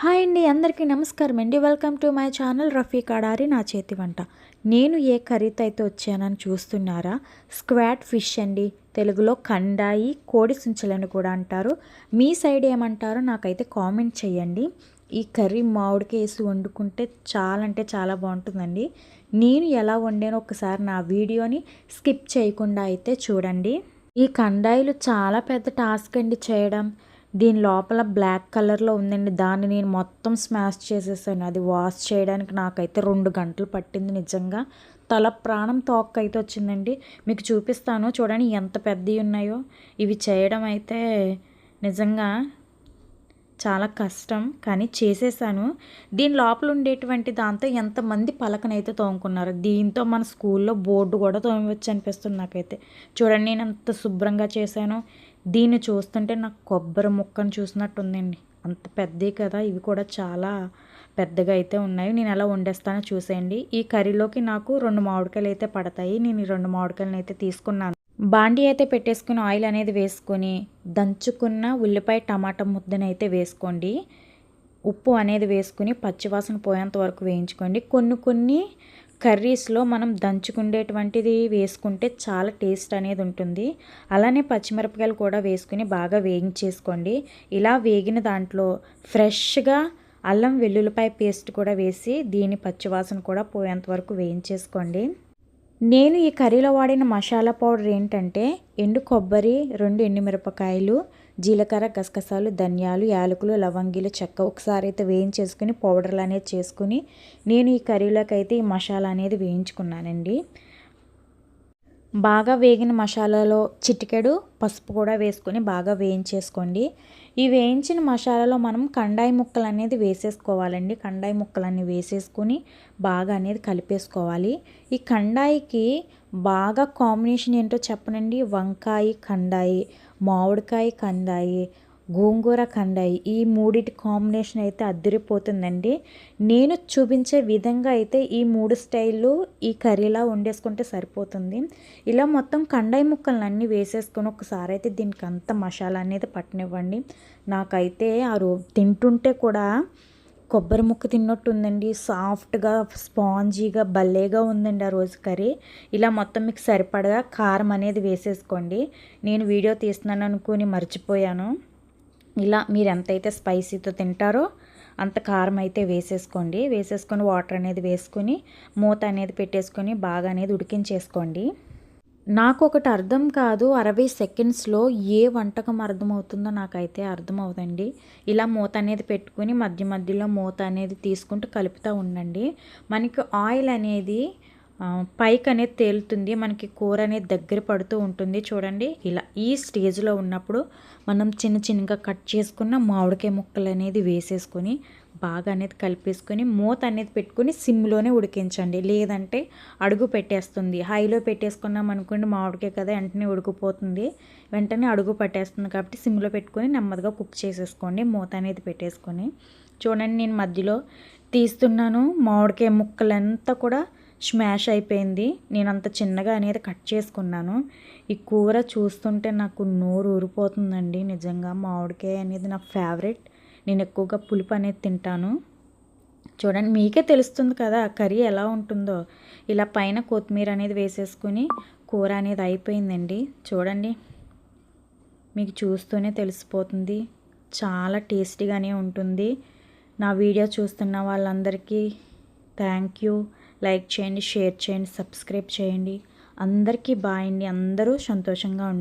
Hi అండి, అందరికీ నమస్కారం అండి. Welcome to my channel Rafi Kadari నా చేతి వంట. నేను ఏ కర్రీతో అయితే వచ్చానని చూస్తున్నారా? స్క్వాడ్ ఫిష్ అండి. తెలుగులో కండాయి, కోడి సుంచలని కూడా అంటారు. మీ సైడ్ ఏమంటారో నాకైతే కామెంట్ చేయండి. ఈ కర్రీ మామిడికాయ వేసి వండుకుంటే చాలా అంటే చాలా బాగుంటుందండి. నేను ఎలా వండానో ఒకసారి నా వీడియోని స్కిప్ చేయకుండా అయితే చూడండి. ఈ కండాయిలు చాలా పెద్ద టాస్క్ అండి చేయడం. దీని లోపల బ్లాక్ కలర్లో ఉందండి. దాన్ని నేను మొత్తం స్మాష్ చేసేసాను. అది వాష్ చేయడానికి నాకైతే 2 గంటలు పట్టింది. నిజంగా తల ప్రాణం తోక్క అయితే వచ్చిందండి. మీకు చూపిస్తాను చూడండి ఎంత పెద్దవి ఉన్నాయో. ఇవి చేయడం అయితే నిజంగా చాలా కష్టం, కానీ చేసేసాను. దీని లోపల ఉండేటువంటి దాంతో ఎంతమంది పలకనైతే తోముకున్నారు. దీంతో మన స్కూల్లో బోర్డు కూడా తోమవచ్చు అనిపిస్తుంది నాకైతే. చూడండి నేను ఎంత శుభ్రంగా చేశాను. దీన్ని చూస్తుంటే నాకు కొబ్బరి ముక్కను చూసినట్టు ఉందండి. అంత పెద్దవి కదా, ఇవి కూడా చాలా పెద్దగా అయితే ఉన్నాయి. నేను ఎలా వండేస్తానో చూసేయండి. ఈ కర్రీలోకి నాకు 2 మామిడికాయలు అయితే పడతాయి. నేను ఈ 2 మామిడికాయలను అయితే తీసుకున్నాను. బాండీ అయితే పెట్టేసుకుని ఆయిల్ అనేది వేసుకొని దంచుకున్న ఉల్లిపాయ టమాటా ముద్దను అయితే వేసుకోండి. ఉప్పు అనేది వేసుకుని పచ్చివాసన పోయేంత వరకు వేయించుకోండి. కొన్ని కర్రీస్లో మనం దంచుకుండేటువంటిది వేసుకుంటే చాలా టేస్ట్ అనేది ఉంటుంది. అలానే పచ్చిమిరపకాయలు కూడా వేసుకుని బాగా వేయించేసుకోండి. ఇలా వేగిన దాంట్లో ఫ్రెష్గా అల్లం వెల్లుల్లిపాయ పేస్ట్ కూడా వేసి దీని పచ్చివాసన కూడా పోయేంత వరకు వేయించేసుకోండి. నేను ఈ కర్రీలో వాడిన మసాలా పౌడర్ ఏంటంటే ఎండు కొబ్బరి, 2 ఎండుమిరపకాయలు, జీలకర్ర, గసగసాలు, ధనియాలు, యాలకులు, లవంగిలు, చెక్క ఒకసారి అయితే వేయించేసుకుని పౌడర్లు అనేది చేసుకుని నేను ఈ కర్రీలోకి అయితే ఈ మసాలా అనేది వేయించుకున్నానండి. బాగా వేగిన మసాలాలో చిటికెడు పసుపు కూడా వేసుకొని బాగా వేయించేసుకోండి. ఈ వేయించిన మసాలాలో మనం కండాయి ముక్కలు అనేది వేసేసుకోవాలండి. కండాయి ముక్కలన్నీ వేసేసుకొని బాగా అనేది కలిపేసుకోవాలి. ఈ కండాయికి బాగా కాంబినేషన్ ఏంటో చెప్పనండి. వంకాయ కండాయి, మామిడికాయ కండాయి, గోంగూర కండాయి, ఈ మూడిటి కాంబినేషన్ అయితే అద్దరిపోతుందండి. నేను చూపించే విధంగా అయితే ఈ 3 స్టైళ్ళు ఈ కర్రీలా వండేసుకుంటే సరిపోతుంది. ఇలా మొత్తం కండాయి ముక్కలను అన్నీ వేసేసుకొని ఒకసారి అయితే దీనికి అంత మసాలా అనేది పట్టనివ్వండి. నాకైతే తింటుంటే కూడా కొబ్బరి ముక్క తిన్నట్టు ఉందండి. సాఫ్ట్గా స్పాంజీగా భలేగా ఉందండి ఆ రోజు కర్రీ. ఇలా మొత్తం మీకు సరిపడగా కారం అనేది వేసేసుకోండి. నేను వీడియో తీస్తున్నాను అనుకుని మర్చిపోయాను. ఇలా మీరు ఎంతైతే స్పైసీతో తింటారో అంత కారం అయితే వేసేసుకోండి. వేసేసుకొని వాటర్ అనేది వేసుకొని మూత అనేది పెట్టేసుకొని బాగా అనేది ఉడికించేసుకోండి. నాకు ఒకటి అర్థం కాదు, 60 సెకండ్స్లో ఏ వంటకం అర్థమవుతుందో నాకైతే అర్థమవుతుంది. ఇలా మూత అనేది పెట్టుకుని మధ్య మధ్యలో మూత అనేది తీసుకుంటూ కలుపుతూ ఉండండి. మనకి ఆయిల్ అనేది పైకి అనేది తేలుతుంది. మనకి కూర అనేది దగ్గర పడుతూ ఉంటుంది. చూడండి ఇలా ఈ స్టేజ్లో ఉన్నప్పుడు మనం చిన్నగా కట్ చేసుకున్న మామిడికాయ ముక్కలు అనేది వేసేసుకొని బాగా అనేది కలిపేసుకొని మూత అనేది పెట్టుకొని సిమ్లోనే ఉడికించండి. లేదంటే అడుగు పెట్టేస్తుంది. హైలో పెట్టేసుకున్నాం అనుకోండి, మామిడికాయ కదా వెంటనే ఉడికిపోతుంది, వెంటనే అడుగు పట్టేస్తుంది. కాబట్టి సిమ్లో పెట్టుకొని నెమ్మదిగా కుక్ చేసేసుకోండి. మూత అనేది పెట్టేసుకొని చూడండి నేను మధ్యలో తీస్తున్నాను. మామిడికాయ ముక్కలంతా కూడా స్మాష్ అయిపోయింది. నేను అంత చిన్నగా అనేది కట్ చేసుకున్నాను. ఈ కూర చూస్తుంటే నాకు నోరు ఊరిపోతుందండి. నిజంగా మామిడికాయ అనేది నా ఫేవరెట్. నేను ఎక్కువగా పులుపు అనేది తింటాను. చూడండి మీకే తెలుస్తుంది కదా కర్రీ ఎలా ఉంటుందో. ఇలా పైన కొత్తిమీర అనేది వేసేసుకుని కూర అనేది అయిపోయిందండి. చూడండి మీకు చూస్తూనే తెలిసిపోతుంది. చాలా టేస్టీగానే ఉంటుంది. నా వీడియో చూస్తున్న వాళ్ళందరికీ థ్యాంక్ యూ. లైక్ చేయండి, షేర్ చేయండి, సబ్స్క్రైబ్ చేయండి. అందరికీ బాయ్ అండి. అందరూ సంతోషంగా ఉండండి.